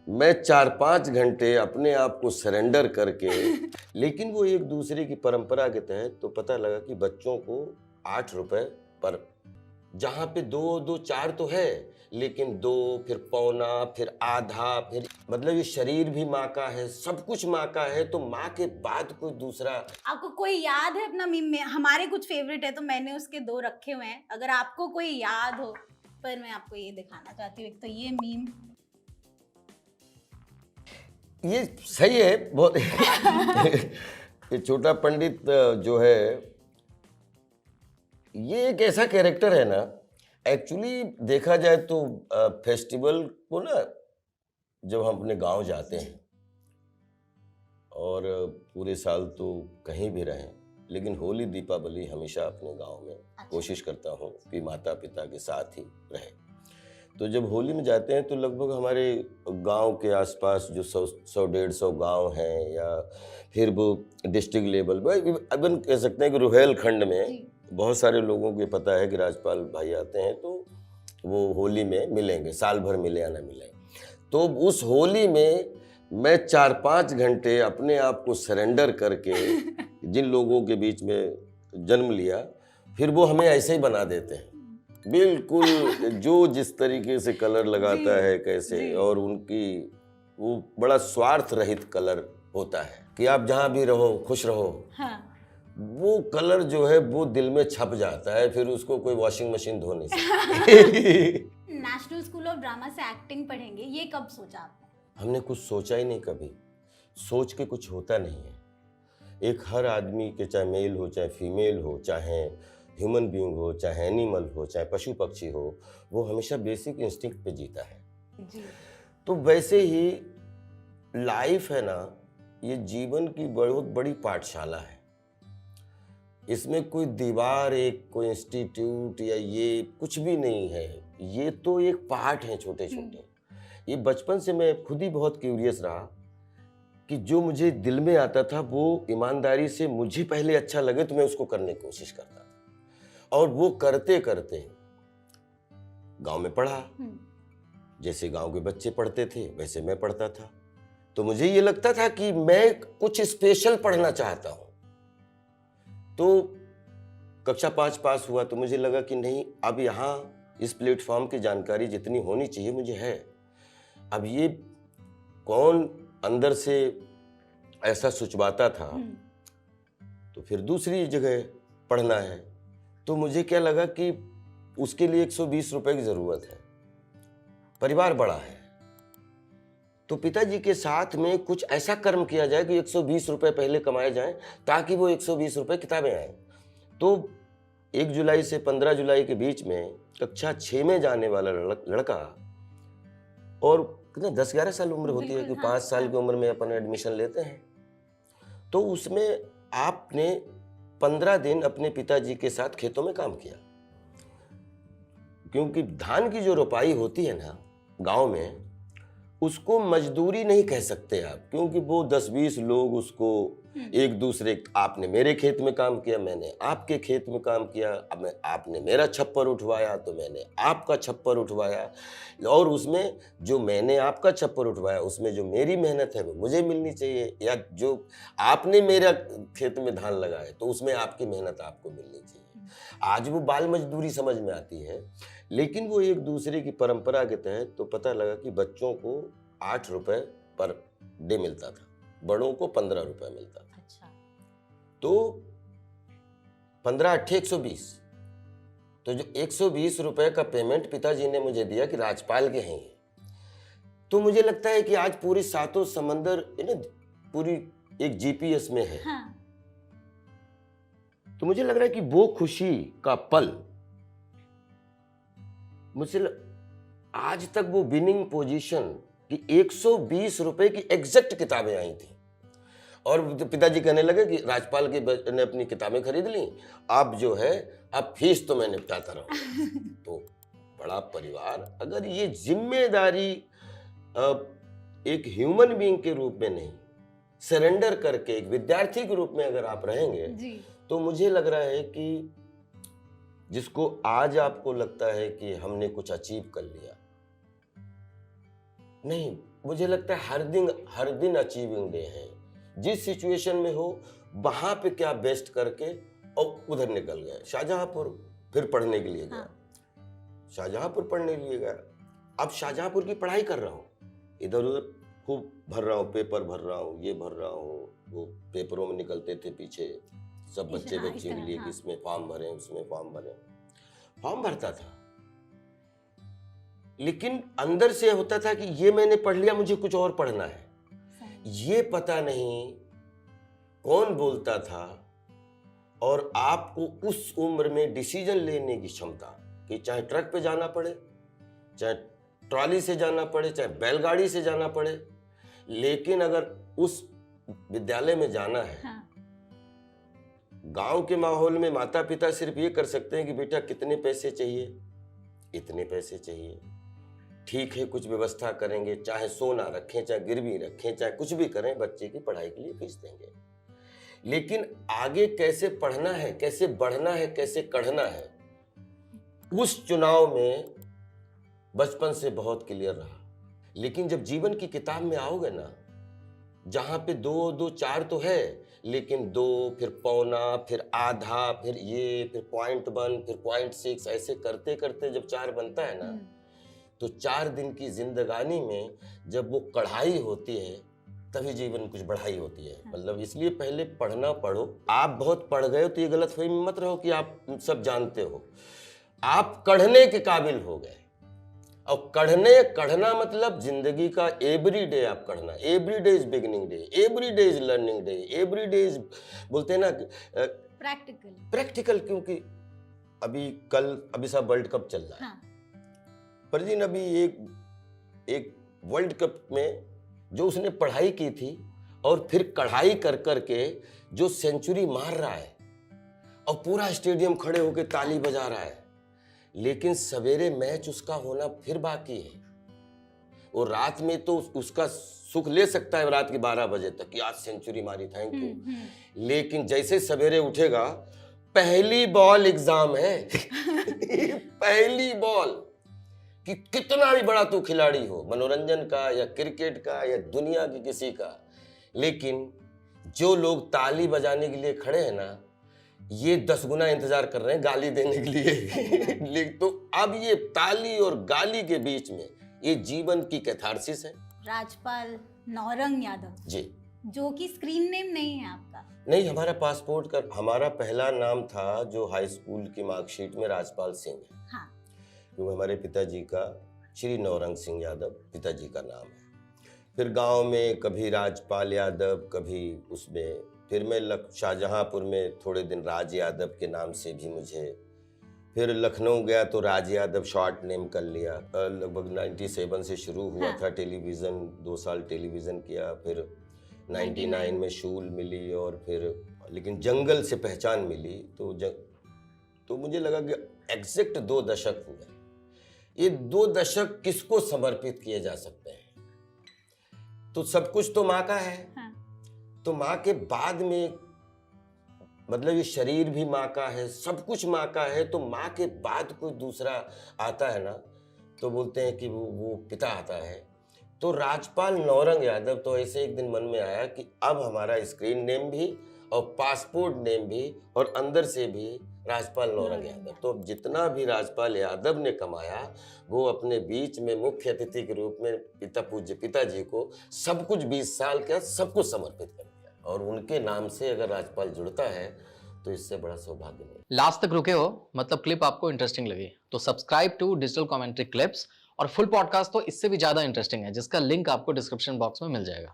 मैं 4-5 घंटे अपने आप को सरेंडर करके लेकिन वो एक दूसरे की परंपरा के तहत तो पता लगा कि बच्चों को 8 रुपए पर, जहाँ पे 2-4 तो है, लेकिन 2 फिर पौना फिर आधा, फिर मतलब ये शरीर भी माँ का है, सब कुछ माँ का है, तो माँ के बाद कोई दूसरा। आपको कोई याद है अपना मीम में? हमारे कुछ फेवरेट है तो मैंने उसके 2 रखे हुए हैं, अगर आपको कोई याद हो। पर मैं आपको ये दिखाना चाहती हूँ, एक तो ये मीम। ये सही है बहुत। ये छोटा पंडित जो है, ये एक ऐसा कैरेक्टर है ना, एक्चुअली देखा जाए तो फेस्टिवल को ना, जब हम अपने गांव जाते हैं और पूरे साल तो कहीं भी रहें, लेकिन होली दीपावली हमेशा अपने गांव में कोशिश करता हूँ कि माता पिता के साथ ही रहे। तो जब होली में जाते हैं तो लगभग हमारे गांव के आसपास जो 100-150 गांव हैं, या फिर वो डिस्ट्रिक्ट लेवल पर, अपन कह सकते हैं कि रुहेलखंड में बहुत सारे लोगों को पता है कि राजपाल भाई आते हैं, तो वो होली में मिलेंगे, साल भर मिले या ना मिले। तो उस होली में मैं 4-5 घंटे अपने आप को सरेंडर करके जिन लोगों के बीच में जन्म लिया, फिर वो हमें ऐसे ही बना देते हैं, बिल्कुल जो जिस तरीके से कलर लगाता है कैसे, और उनकी वो बड़ा स्वार्थ रहित कलर होता है कि आप जहाँ भी रहो खुश रहो। हाँ। वो कलर जो है वो दिल में छप जाता है, फिर उसको कोई वॉशिंग मशीन धो नहीं सकती। नेशनल स्कूल ऑफ ड्रामा से एक्टिंग पढ़ेंगे, ये कब सोचा आपने? हमने कुछ सोचा ही नहीं, कभी सोच के कुछ होता नहीं है। एक हर आदमी के, चाहे मेल हो चाहे फीमेल हो, चाहे ह्यूमन बीइंग हो चाहे एनिमल हो चाहे पशु पक्षी हो, वो हमेशा बेसिक इंस्टिंक्ट पे जीता है। जी। तो वैसे ही लाइफ है ना, ये जीवन की बहुत बड़ी पाठशाला है। इसमें कोई दीवार, एक कोई इंस्टीट्यूट या ये कुछ भी नहीं है, ये तो एक पार्ट है छोटे छोटे। ये बचपन से मैं खुद ही बहुत क्यूरियस रहा कि जो मुझे दिल में आता था वो ईमानदारी से मुझे पहले अच्छा लगे तो मैं उसको करने की कोशिश करता था, और वो करते करते गांव में पढ़ा। जैसे गांव के बच्चे पढ़ते थे वैसे मैं पढ़ता था, तो मुझे ये लगता था कि मैं कुछ स्पेशल पढ़ना चाहता हूं। तो कक्षा 5 पास हुआ तो मुझे लगा कि नहीं, अब यहाँ इस प्लेटफॉर्म की जानकारी जितनी होनी चाहिए मुझे है। अब ये कौन अंदर से ऐसा सुचवाता था, तो फिर दूसरी जगह पढ़ना है, तो मुझे क्या लगा कि उसके लिए 120 रुपए की जरूरत है, परिवार बड़ा है, तो पिताजी के साथ में कुछ ऐसा कर्म किया जाए कि 120 रुपए पहले कमाए जाएं, ताकि वो 120 रुपए किताबें आए। तो 1 जुलाई से 15 जुलाई के बीच में कक्षा 6 में जाने वाला लड़का, और कितना 10-11 साल उम्र होती है कि 5 साल की उम्र में अपन एडमिशन लेते हैं, तो उसमें आपने 15 दिन अपने पिताजी के साथ खेतों में काम किया, क्योंकि धान की जो रोपाई होती है ना गांव में, उसको मजदूरी नहीं कह सकते आप, क्योंकि वो 10-20 लोग उसको एक दूसरे, आपने मेरे खेत में काम किया, मैंने आपके खेत में काम किया, अब आपने मेरा छप्पर उठवाया तो मैंने आपका छप्पर उठवाया, और उसमें जो मैंने आपका छप्पर उठवाया उसमें जो मेरी मेहनत है वो मुझे मिलनी चाहिए, या जो आपने मेरा खेत में धान लगाए तो उसमें आपकी मेहनत आपको मिलनी चाहिए। आज वो बाल मजदूरी समझ में आती है, लेकिन वो एक दूसरे की परंपरा के तहत तो पता लगा कि बच्चों को 8 रुपए पर डे मिलता था, बड़ों को 15 रुपए मिलता था। अच्छा। तो 15-8 120, तो जो 120 रुपए का पेमेंट पिताजी ने मुझे दिया कि राजपाल के हैं, तो मुझे लगता है कि आज पूरी सातों समंदर पूरी एक जीपीएस में है। हाँ। तो मुझे लग रहा है कि वो खुशी का पल मुझे आज तक वो विनिंग पोजीशन कि 120 रुपए की एग्जैक्ट किताबें आई थी, और पिताजी कहने लगे कि राजपाल के ने अपनी किताबें खरीद ली, अब जो है अब फीस तो मैं निपटाता रहूं। तो बड़ा परिवार, अगर ये जिम्मेदारी एक ह्यूमन बीइंग के रूप में नहीं, सरेंडर करके एक विद्यार्थी के रूप में अगर आप रहेंगे, तो मुझे लग रहा है कि जिसको आज आपको लगता है कि हमने कुछ अचीव कर लिया, नहीं, मुझे लगता है हर दिन अचीविंग डे है। जिस सिचुएशन में हो वहां पे क्या बेस्ट करके और उधर निकल गए। शाहजहांपुर फिर पढ़ने के लिए गया। हाँ। शाहजहांपुर पढ़ने के लिए गया। अब शाहजहांपुर की पढ़ाई कर रहा हूँ, इधर उधर खूब भर रहा हूँ, पेपर भर रहा हूँ, ये भर रहा हूँ। वो पेपरों में निकलते थे पीछे सब बच्चे हाँ, बच्चे के लिए कि इसमें फॉर्म भरें, उसमें फॉर्म भरें। फॉर्म भरता था, लेकिन अंदर से होता था कि ये मैंने पढ़ लिया, मुझे कुछ और पढ़ना है। ये पता नहीं कौन बोलता था। और आपको उस उम्र में डिसीजन लेने की क्षमता, कि चाहे ट्रक पे जाना पड़े, चाहे ट्रॉली से जाना पड़े, चाहे बैलगाड़ी से जाना पड़े, लेकिन अगर उस विद्यालय में जाना है, हाँ। गांव के माहौल में माता पिता सिर्फ ये कर सकते हैं कि बेटा कितने पैसे चाहिए, इतने पैसे चाहिए, ठीक है कुछ व्यवस्था करेंगे, चाहे सोना रखें, चाहे गिरवी रखें, चाहे कुछ भी करें, बच्चे की पढ़ाई के लिए फीस देंगे। लेकिन आगे कैसे पढ़ना है, कैसे बढ़ना है, कैसे कढ़ना है, उस चुनाव में बचपन से बहुत क्लियर रहा। लेकिन जब जीवन की किताब में आओगे ना, जहां पे 2 2 4 तो है, लेकिन 2 फिर पौना, फिर आधा, फिर ये, फिर 0.1, फिर 0.6, ऐसे करते करते जब 4 बनता है ना, तो 4 दिन की जिंदगानी में जब वो कढ़ाई होती है तभी जीवन कुछ बढ़ाई होती है। मतलब इसलिए पहले पढ़ना पढ़ो। आप बहुत पढ़ गए हो तो ये गलतफहमी में मत रहो कि आप सब जानते हो। आप कढ़ने के काबिल हो गए। और कढ़ना मतलब जिंदगी का एवरी डे आप कढ़ना। Every day is beginning day, every day is learning day, every day is, बोलते हैं ना प्रैक्टिकल। क्योंकि अभी सब वर्ल्ड कप चल रहा है। हाँ। पर जी अभी एक वर्ल्ड कप में जो उसने पढ़ाई की थी और फिर कढ़ाई कर करके जो सेंचुरी मार रहा है और पूरा स्टेडियम खड़े होकर ताली बजा रहा है, लेकिन सवेरे मैच उसका होना फिर बाकी है। और रात में तो उसका सुख ले सकता है रात के 12 बजे तक कि आज सेंचुरी मारी, थैंक यू। लेकिन जैसे सवेरे उठेगा, पहली बॉल एग्जाम है पहली बॉल, कि कितना भी बड़ा तू खिलाड़ी हो, मनोरंजन का या क्रिकेट का या दुनिया की किसी का, लेकिन जो लोग ताली बजाने के लिए खड़े हैं ना, ये 10 गुना इंतजार कर रहे हैं गाली देने के लिए तो अब ये ताली और गाली के बीच में ये जीवन की कैथारसिस है। राजपाल नौरंग यादव जी, जो कि स्क्रीन नेम नहीं है आपका? नहीं, हमारा पासपोर्ट का हमारा पहला नाम था जो हाई स्कूल की मार्कशीट में राजपाल सिंह है। हाँ। क्योंकि हमारे पिताजी का श्री नौरंग सिंह यादव पिताजी का नाम है। फिर गांव में कभी राजपाल यादव, कभी उसमें, फिर मैं शाहजहांपुर में थोड़े दिन राज यादव के नाम से भी मुझे, फिर लखनऊ गया तो राज यादव शॉर्ट नेम कर लिया। लगभग 97 से शुरू हुआ था टेलीविज़न, 2 साल टेलीविज़न किया, फिर 99 में शूल मिली और फिर, लेकिन जंगल से पहचान मिली तो मुझे लगा कि एग्जैक्ट 2 दशक हुए। ये 2 दशक किसको समर्पित किए जा सकते हैं? तो सब कुछ तो माँ का है। हाँ। तो माँ के बाद में, मतलब ये शरीर भी माँ का है, सब कुछ माँ का है, तो माँ के बाद कोई दूसरा आता है ना, तो बोलते हैं कि वो पिता आता है। तो राजपाल नौरंग यादव, तो ऐसे एक दिन मन में आया कि अब हमारा स्क्रीन नेम भी और पासपोर्ट नेम भी और अंदर से भी राजपाल नौरंग यादव। तो जितना भी राजपाल यादव ने कमाया वो अपने बीच में मुख्य अतिथि के रूप में पूज्य पिताजी को सब कुछ 20 साल का सब कुछ समर्पित कर दिया। और उनके नाम से अगर राजपाल जुड़ता है तो इससे बड़ा सौभाग्य नहीं। लास्ट तक रुके हो, मतलब क्लिप आपको इंटरेस्टिंग लगी, तो subscribe to digital commentary clips. और फुल पॉडकास्ट तो इससे भी ज्यादा इंटरेस्टिंग है, जिसका लिंक आपको डिस्क्रिप्शन बॉक्स में मिल जाएगा।